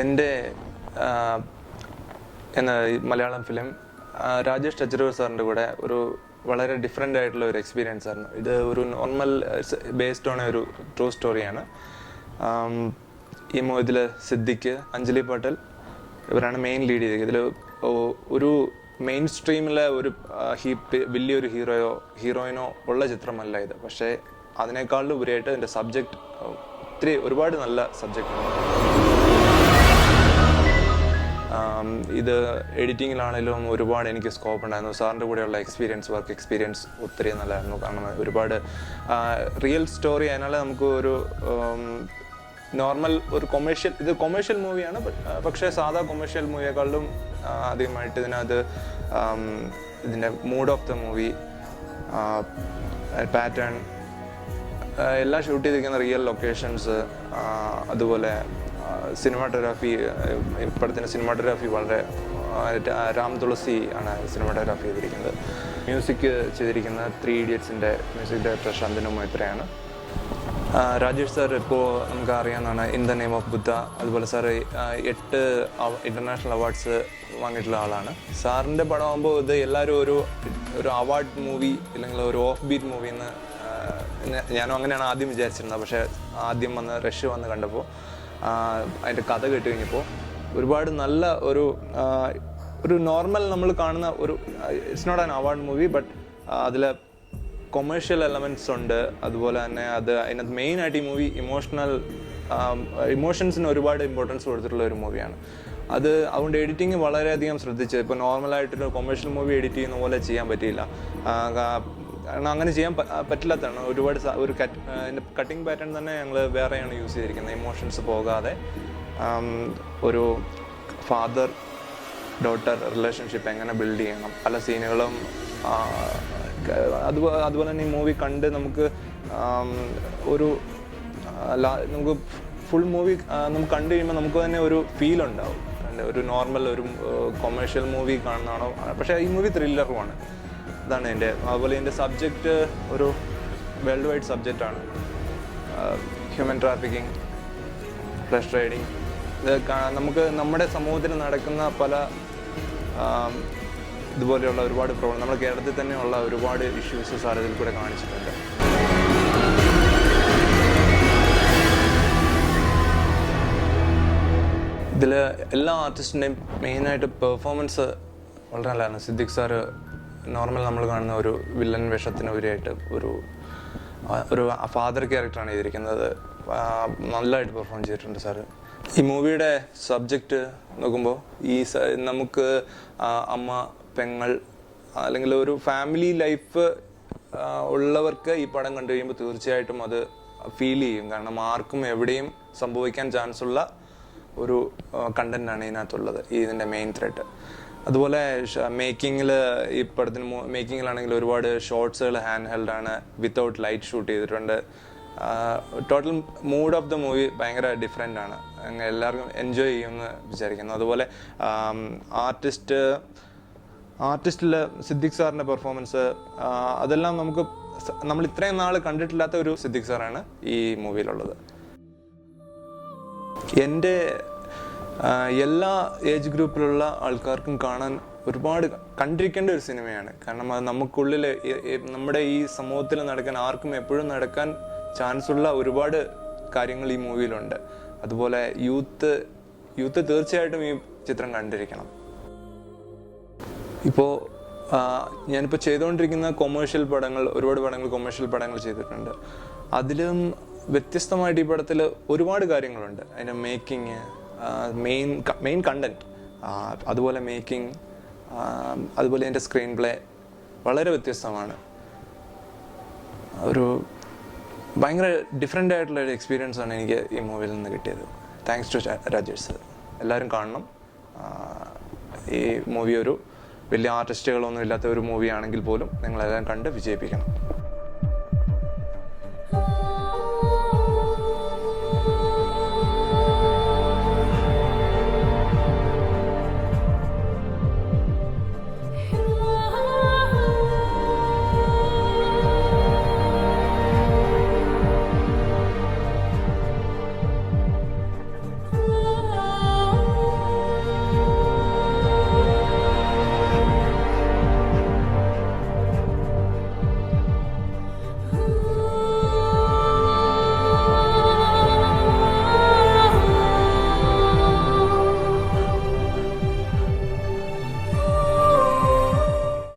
എൻ്റെ എന്ന മലയാളം ഫിലിം രാജേഷ് ടച്ചരൂർ സാറിൻ്റെ കൂടെ ഒരു വളരെ ഡിഫറെൻ്റ് ആയിട്ടുള്ള ഒരു എക്സ്പീരിയൻസ് ആയിരുന്നു. ഇത് ഒരു നോർമൽ ബേസ്ഡ് ഓൺ ഒരു ട്രൂ സ്റ്റോറിയാണ്. ഈ ഇതിൽ സിദ്ദിഖ്, അഞ്ജലി പട്ടേൽ ഇവരാണ് മെയിൻ ലീഡ് ചെയ്തത്. ഇതിൽ ഒരു മെയിൻ സ്ട്രീമിലെ ഒരു വലിയൊരു ഹീറോയിനോ ഉള്ള ചിത്രമല്ല ഇത്. പക്ഷേ അതിനേക്കാളും ഉപരിയായിട്ട് എൻ്റെ സബ്ജക്റ്റ് ഒരുപാട് നല്ല സബ്ജക്റ്റാണ്. ഇത് എഡിറ്റിങ്ങിലാണെങ്കിലും ഒരുപാട് എനിക്ക് സ്കോപ്പ് ഉണ്ടായിരുന്നു. സാറിൻ്റെ കൂടെയുള്ള വർക്ക് എക്സ്പീരിയൻസ് ഒത്തിരി നല്ലതായിരുന്നു. കാരണം ഒരുപാട് റിയൽ സ്റ്റോറി ആയതിനാൽ നമുക്ക് ഒരു നോർമൽ ഒരു കൊമേഴ്ഷ്യൽ മൂവിയാണ്. പക്ഷേ സാധാ കൊമേഴ്ഷ്യൽ മൂവിയെക്കാളും അധികമായിട്ട് ഇതിനകത്ത് ഇതിൻ്റെ mood of the movie, pattern, എല്ലാം ഷൂട്ട് ചെയ്തിരിക്കുന്ന റിയൽ ലൊക്കേഷൻസ്, അതുപോലെ സിനിമാറ്റോഗ്രാഫി, ഇപ്പോഴത്തെ സിനിമാറ്റോഗ്രാഫി വളരെ രാം തുളസി ആണ് സിനിമാറ്റോഗ്രാഫി ചെയ്തിരിക്കുന്നത്. മ്യൂസിക് ചെയ്തിരിക്കുന്ന 3 Idiotsൻ്റെ മ്യൂസിക് ഡയറക്ടർ ശാന്തനു മൈത്രയാണ്. രാജേഷ് സാർ ഇപ്പോൾ നമുക്ക് അറിയാവുന്നതാണ് in the name of Buddha, അതുപോലെ സാർ 8 ഇൻ്റർനാഷണൽ അവാർഡ്സ് വാങ്ങിയിട്ടുള്ള ആളാണ്. സാറിൻ്റെ പടമാകുമ്പോൾ ഇത് എല്ലാവരും ഒരു അവാർഡ് മൂവി അല്ലെങ്കിൽ ഒരു ഓഫ് ബീറ്റ് മൂവി എന്ന് ഞാനും അങ്ങനെയാണ് ആദ്യം വിചാരിച്ചിരുന്നത്. പക്ഷേ ആദ്യം റഷ് വന്ന് കണ്ടപ്പോൾ അതിൻ്റെ കഥ കേട്ട് കഴിഞ്ഞപ്പോൾ ഒരുപാട് നല്ല ഒരു നോർമൽ നമ്മൾ കാണുന്ന it's not an award movie, but അതിൽ കൊമേഴ്ഷ്യൽ എലമെൻറ്റ്സ് ഉണ്ട്. അതുപോലെ തന്നെ അതിനകത്ത് മെയിനായിട്ട് ഈ മൂവി ഇമോഷൻസിന് ഒരുപാട് ഇമ്പോർട്ടൻസ് കൊടുത്തിട്ടുള്ള ഒരു മൂവിയാണ്. അതുകൊണ്ട് എഡിറ്റിങ് വളരെയധികം ശ്രദ്ധിച്ച്, ഇപ്പോൾ നോർമലായിട്ടൊരു കൊമേഴ്ഷ്യൽ മൂവി എഡിറ്റ് ചെയ്യുന്ന പോലെ ചെയ്യാൻ പറ്റിയില്ല. കാരണം അങ്ങനെ ചെയ്യാൻ പറ്റില്ലാത്തതാണ്. ഒരുപാട് കട്ടിങ് പാറ്റേൺ തന്നെ ഞങ്ങൾ വേറെയാണ് യൂസ് ചെയ്തിരിക്കുന്നത്. ഇമോഷൻസ് പോകാതെ ഒരു ഫാദർ ഡോട്ടർ റിലേഷൻഷിപ്പ് എങ്ങനെ ബിൽഡ് ചെയ്യണം, പല സീനുകളും. അതുപോലെ തന്നെ ഈ മൂവി കണ്ട് നമുക്ക് നമുക്ക് ഫുൾ മൂവി നമുക്ക് കണ്ടു കഴിയുമ്പോൾ നമുക്ക് തന്നെ ഒരു ഫീൽ ഉണ്ടാവും. ഒരു നോർമൽ ഒരു കൊമേഴ്ഷ്യൽ മൂവി കാണുന്നതാണോ, പക്ഷേ ഈ മൂവി ത്രില്ലറുമാണ്. ഇതാണ് അതുപോലെ എൻ്റെ സബ്ജക്റ്റ് ഒരു വേൾഡ് വൈഡ് സബ്ജക്റ്റാണ്. ഹ്യൂമൻ ട്രാഫിക്കിംഗ്, ഫ്ലഷ് ട്രേഡിങ്, ഇത് നമുക്ക് നമ്മുടെ സമൂഹത്തിൽ നടക്കുന്ന പല ഇതുപോലെയുള്ള ഒരുപാട് പ്രോബ്ലം നമ്മുടെ കേരളത്തിൽ തന്നെയുള്ള ഒരുപാട് ഇഷ്യൂസ് സാർ ഇതിൽ കൂടെ കാണിച്ചിട്ടുണ്ട്. ഇതിൽ എല്ലാ ആർട്ടിസ്റ്റിൻ്റെയും മെയിനായിട്ട് പെർഫോമൻസ് വളരെ നല്ലതാണ്. സിദ്ദിഖ് സാറ് നോർമൽ നമ്മൾ കാണുന്ന ഒരു വില്ലൻ വേഷത്തിനുപരിയായിട്ട് ഒരു ഫാദർ ക്യാരക്ടറാണ് ചെയ്തിരിക്കുന്നത്. നല്ലതായിട്ട് പെർഫോം ചെയ്തിട്ടുണ്ട് സാറ്. ഈ മൂവിയുടെ സബ്ജക്റ്റ് നോക്കുമ്പോൾ നമുക്ക് അമ്മ, പെങ്ങൾ അല്ലെങ്കിൽ ഒരു ഫാമിലി ലൈഫ് ഉള്ളവർക്ക് ഈ പടം കണ്ടു കഴിയുമ്പോൾ തീർച്ചയായിട്ടും അത് ഫീൽ ചെയ്യും. കാരണം ആർക്കും എവിടെയും സംഭവിക്കാൻ ചാൻസ് ഉള്ള ഒരു കണ്ടന്റാണ് ഇതിനകത്തുള്ളത്, ഇതിൻ്റെ മെയിൻ ത്രെഡ്. അതുപോലെ ഈ പടത്തിന് മേക്കിങ്ങിലാണെങ്കിൽ ഒരുപാട് ഷോട്ട്സുകൾ ഹാൻഡ് ഹെൽഡാണ്, വിത്തൗട്ട് ലൈറ്റ് ഷൂട്ട് ചെയ്തിട്ടുണ്ട്. Total mood of the movie ഭയങ്കര ഡിഫറെൻ്റ് ആണ്. എല്ലാവർക്കും എൻജോയ് ചെയ്യുമെന്ന് വിചാരിക്കുന്നു. അതുപോലെ ആർട്ടിസ്റ്റിൽ സിദ്ദിഖ് സാറിൻ്റെ പെർഫോമൻസ്, അതെല്ലാം നമ്മൾ ഇത്രയും നാൾ കണ്ടിട്ടില്ലാത്ത ഒരു സിദ്ദിഖ് സാറാണ് ഈ മൂവിയിലുള്ളത്. എൻ്റെ എല്ലാ ഏജ് ഗ്രൂപ്പിലുള്ള ആൾക്കാർക്കും കാണാൻ ഒരുപാട് കണ്ടിരിക്കേണ്ട ഒരു സിനിമയാണ്. കാരണം അത് നമുക്കുള്ളിൽ നമ്മുടെ ഈ സമൂഹത്തിൽ ആർക്കും എപ്പോഴും നടക്കാൻ ചാൻസ് ഉള്ള ഒരുപാട് കാര്യങ്ങൾ ഈ മൂവിയിലുണ്ട്. അതുപോലെ യൂത്ത് തീർച്ചയായിട്ടും ഈ ചിത്രം കണ്ടിരിക്കണം. ഇപ്പോൾ ഞാനിപ്പോൾ ചെയ്തുകൊണ്ടിരിക്കുന്ന ഒരുപാട് കൊമേഴ്ഷ്യൽ പടങ്ങൾ ചെയ്തിട്ടുണ്ട്. അതിലും വ്യത്യസ്തമായിട്ട് ഈ പടത്തിൽ ഒരുപാട് കാര്യങ്ങളുണ്ട്. അതിൻ്റെ മേക്കിങ്, മെയിൻ കണ്ടന്റ്, അതുപോലെ മേക്കിംഗ്, അതുപോലെ എൻ്റെ സ്ക്രീൻ പ്ലേ വളരെ വ്യത്യസ്തമാണ്. ഒരു ഭയങ്കര ഡിഫറെൻ്റ് ആയിട്ടുള്ള ഒരു എക്സ്പീരിയൻസ് ആണ് എനിക്ക് ഈ മൂവിയിൽ നിന്ന് കിട്ടിയത്. Thanks to Rajesh sir. എല്ലാവരും കാണണം. ഈ മൂവി ഒരു വലിയ ആർട്ടിസ്റ്റുകളൊന്നും ഇല്ലാത്ത ഒരു മൂവിയാണെങ്കിൽ പോലും നിങ്ങളെല്ലാം കണ്ട് വിജയിപ്പിക്കണം.